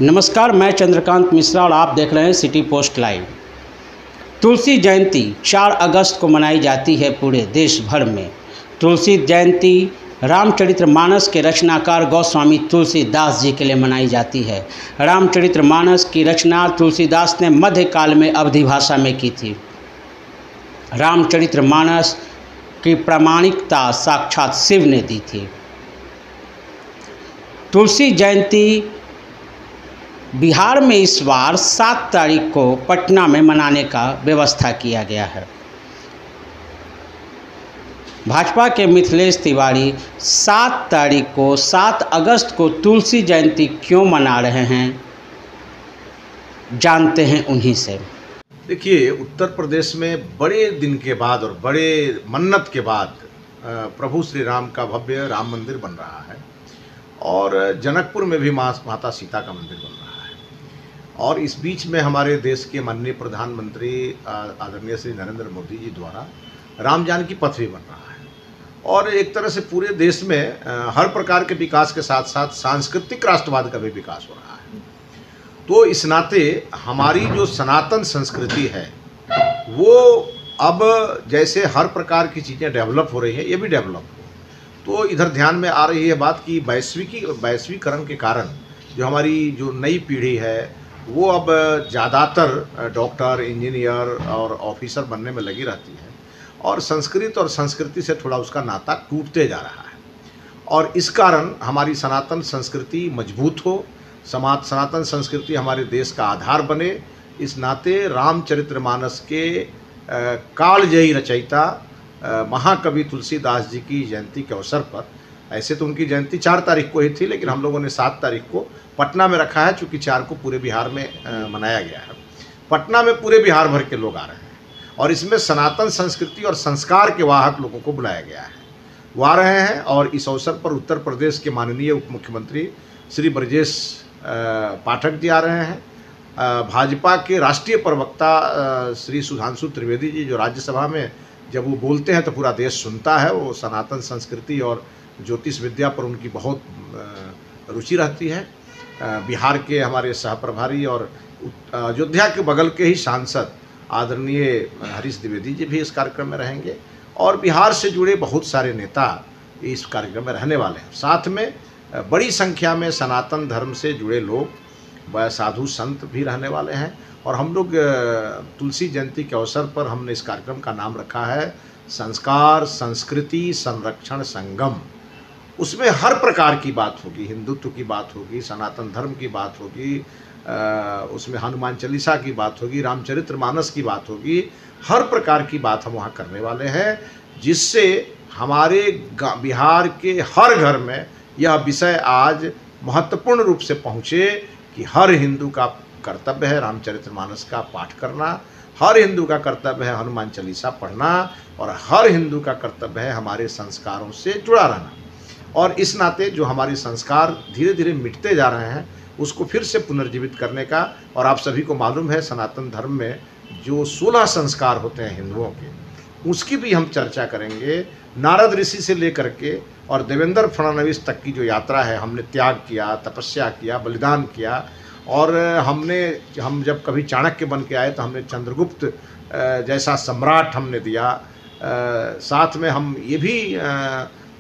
नमस्कार, मैं चंद्रकांत मिश्रा और आप देख रहे हैं सिटी पोस्ट लाइव। तुलसी जयंती 4 अगस्त को मनाई जाती है पूरे देश भर में। तुलसी जयंती रामचरितमानस के रचनाकार गोस्वामी तुलसीदास जी के लिए मनाई जाती है। रामचरितमानस की रचना तुलसीदास ने मध्यकाल में अवधी भाषा में की थी। रामचरितमानस की प्रामाणिकता साक्षात शिव ने दी थी। तुलसी जयंती बिहार में इस बार 7 तारीख को पटना में मनाने का व्यवस्था किया गया है। भाजपा के मिथिलेश तिवारी 7 अगस्त को तुलसी जयंती क्यों मना रहे हैं, जानते हैं उन्हीं से। देखिए, उत्तर प्रदेश में बड़े दिन के बाद और बड़े मन्नत के बाद प्रभु श्री राम का भव्य राम मंदिर बन रहा है और जनकपुर में भी माता सीता का मंदिर बन रहा है। और इस बीच में हमारे देश के माननीय प्रधानमंत्री आदरणीय श्री नरेंद्र मोदी जी द्वारा राम जानकी पथ भी बन रहा है और एक तरह से पूरे देश में हर प्रकार के विकास के साथ साथ सांस्कृतिक राष्ट्रवाद का भी विकास हो रहा है। तो इस नाते हमारी जो सनातन संस्कृति है वो अब जैसे हर प्रकार की चीज़ें डेवलप हो रही हैं, ये भी डेवलप हो, तो इधर ध्यान में आ रही है बात कि वैश्वीकरण के कारण जो हमारी जो नई पीढ़ी है वो अब ज़्यादातर डॉक्टर, इंजीनियर और ऑफिसर बनने में लगी रहती है और संस्कृत और संस्कृति से थोड़ा उसका नाता टूटते जा रहा है। और इस कारण हमारी सनातन संस्कृति मजबूत हो, सनातन संस्कृति हमारे देश का आधार बने, इस नाते रामचरितमानस के कालजयी रचयिता महाकवि तुलसीदास जी की जयंती के अवसर पर, ऐसे तो उनकी जयंती 4 तारीख को ही थी, लेकिन हम लोगों ने 7 तारीख को पटना में रखा है, चूँकि 4 को पूरे बिहार में मनाया गया है। पटना में पूरे बिहार भर के लोग आ रहे हैं और इसमें सनातन संस्कृति और संस्कार के वाहक लोगों को बुलाया गया है, वो आ रहे हैं। और इस अवसर पर उत्तर प्रदेश के माननीय उप मुख्यमंत्री श्री ब्रजेश पाठक जी आ रहे हैं। भाजपा के राष्ट्रीय प्रवक्ता श्री सुधांशु त्रिवेदी जी, जो राज्यसभा में जब वो बोलते हैं तो पूरा देश सुनता है, वो सनातन संस्कृति और ज्योतिष विद्या पर उनकी बहुत रुचि रहती है। बिहार के हमारे सहप्रभारी और अयोध्या के बगल के ही सांसद आदरणीय हरीश द्विवेदी जी भी इस कार्यक्रम में रहेंगे और बिहार से जुड़े बहुत सारे नेता इस कार्यक्रम में रहने वाले हैं। साथ में बड़ी संख्या में सनातन धर्म से जुड़े लोग, साधु संत भी रहने वाले हैं। और हम लोग तुलसी जयंती के अवसर पर हमने इस कार्यक्रम का नाम रखा है संस्कार संस्कृति संरक्षण संगम। उसमें हर प्रकार की बात होगी, हिंदुत्व की बात होगी, सनातन धर्म की बात होगी, उसमें हनुमान चालीसा की बात होगी, रामचरितमानस की बात होगी, हर प्रकार की बात हम वहाँ करने वाले हैं, जिससे हमारे बिहार के हर घर में यह विषय आज महत्वपूर्ण रूप से पहुँचे कि हर हिंदू का कर्तव्य है रामचरितमानस का पाठ करना, हर हिंदू का कर्तव्य है हनुमान चालीसा पढ़ना और हर हिंदू का कर्तव्य है हमारे संस्कारों से जुड़ा रहना। और इस नाते जो हमारे संस्कार धीरे धीरे मिटते जा रहे हैं उसको फिर से पुनर्जीवित करने का, और आप सभी को मालूम है सनातन धर्म में जो 16 संस्कार होते हैं हिंदुओं के, उसकी भी हम चर्चा करेंगे। नारद ऋषि से लेकर के और देवेंद्र फडणवीस तक की जो यात्रा है, हमने त्याग किया, तपस्या किया, बलिदान किया। और हम जब कभी चाणक्य बन के आए तो हमने चंद्रगुप्त जैसा सम्राट हमने दिया। साथ में हम ये भी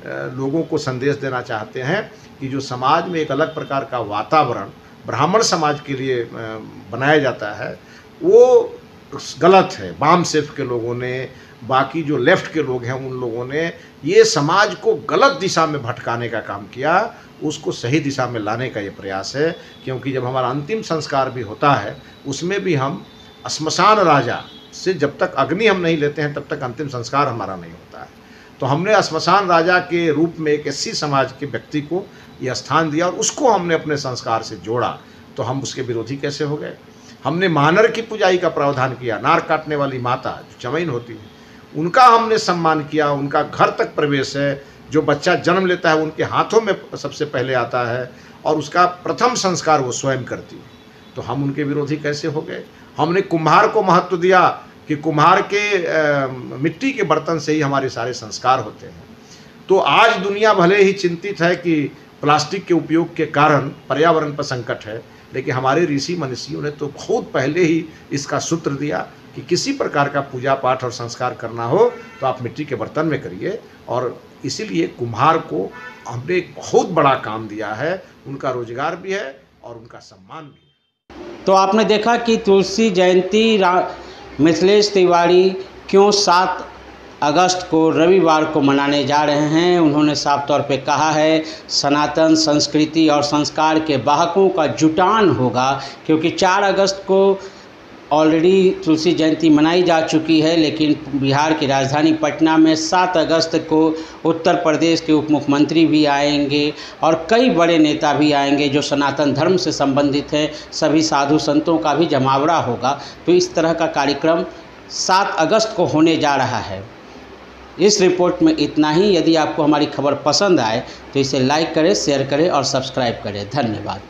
लोगों को संदेश देना चाहते हैं कि जो समाज में एक अलग प्रकार का वातावरण ब्राह्मण समाज के लिए बनाया जाता है वो गलत है। वाम सेफ के लोगों ने, बाकी जो लेफ्ट के लोग हैं उन लोगों ने ये समाज को गलत दिशा में भटकाने का काम किया, उसको सही दिशा में लाने का ये प्रयास है। क्योंकि जब हमारा अंतिम संस्कार भी होता है उसमें भी हम श्मशान राजा से जब तक अग्नि हम नहीं लेते हैं तब तक अंतिम संस्कार हमारा नहीं होता है। तो हमने श्मशान राजा के रूप में एक एससी समाज के व्यक्ति को यह स्थान दिया और उसको हमने अपने संस्कार से जोड़ा, तो हम उसके विरोधी कैसे हो गए। हमने मानर की पुजाई का प्रावधान किया, नार काटने वाली माता जो चमैन होती है उनका हमने सम्मान किया, उनका घर तक प्रवेश है, जो बच्चा जन्म लेता है उनके हाथों में सबसे पहले आता है और उसका प्रथम संस्कार वो स्वयं करती है, तो हम उनके विरोधी कैसे हो गए। हमने कुम्हार को महत्व दिया कि कुम्हार के मिट्टी के बर्तन से ही हमारे सारे संस्कार होते हैं। तो आज दुनिया भले ही चिंतित है कि प्लास्टिक के उपयोग के कारण पर्यावरण पर संकट है, लेकिन हमारे ऋषि मनीषियों ने तो बहुत पहले ही इसका सूत्र दिया कि किसी प्रकार का पूजा पाठ और संस्कार करना हो तो आप मिट्टी के बर्तन में करिए। और इसीलिए कुम्हार को हमने एक बहुत बड़ा काम दिया है, उनका रोजगार भी है और उनका सम्मान भी है। तो आपने देखा कि तुलसी जयंती मिथिलेश तिवारी क्यों 7 अगस्त को रविवार को मनाने जा रहे हैं। उन्होंने साफ तौर पे कहा है सनातन संस्कृति और संस्कार के वाहकों का जुटान होगा, क्योंकि 4 अगस्त को ऑलरेडी तुलसी जयंती मनाई जा चुकी है, लेकिन बिहार की राजधानी पटना में 7 अगस्त को उत्तर प्रदेश के उप मुख्यमंत्री भी आएंगे और कई बड़े नेता भी आएंगे जो सनातन धर्म से संबंधित हैं। सभी साधु संतों का भी जमावड़ा होगा। तो इस तरह का कार्यक्रम 7 अगस्त को होने जा रहा है। इस रिपोर्ट में इतना ही। यदि आपको हमारी खबर पसंद आए तो इसे लाइक करें, शेयर करें और सब्सक्राइब करें। धन्यवाद।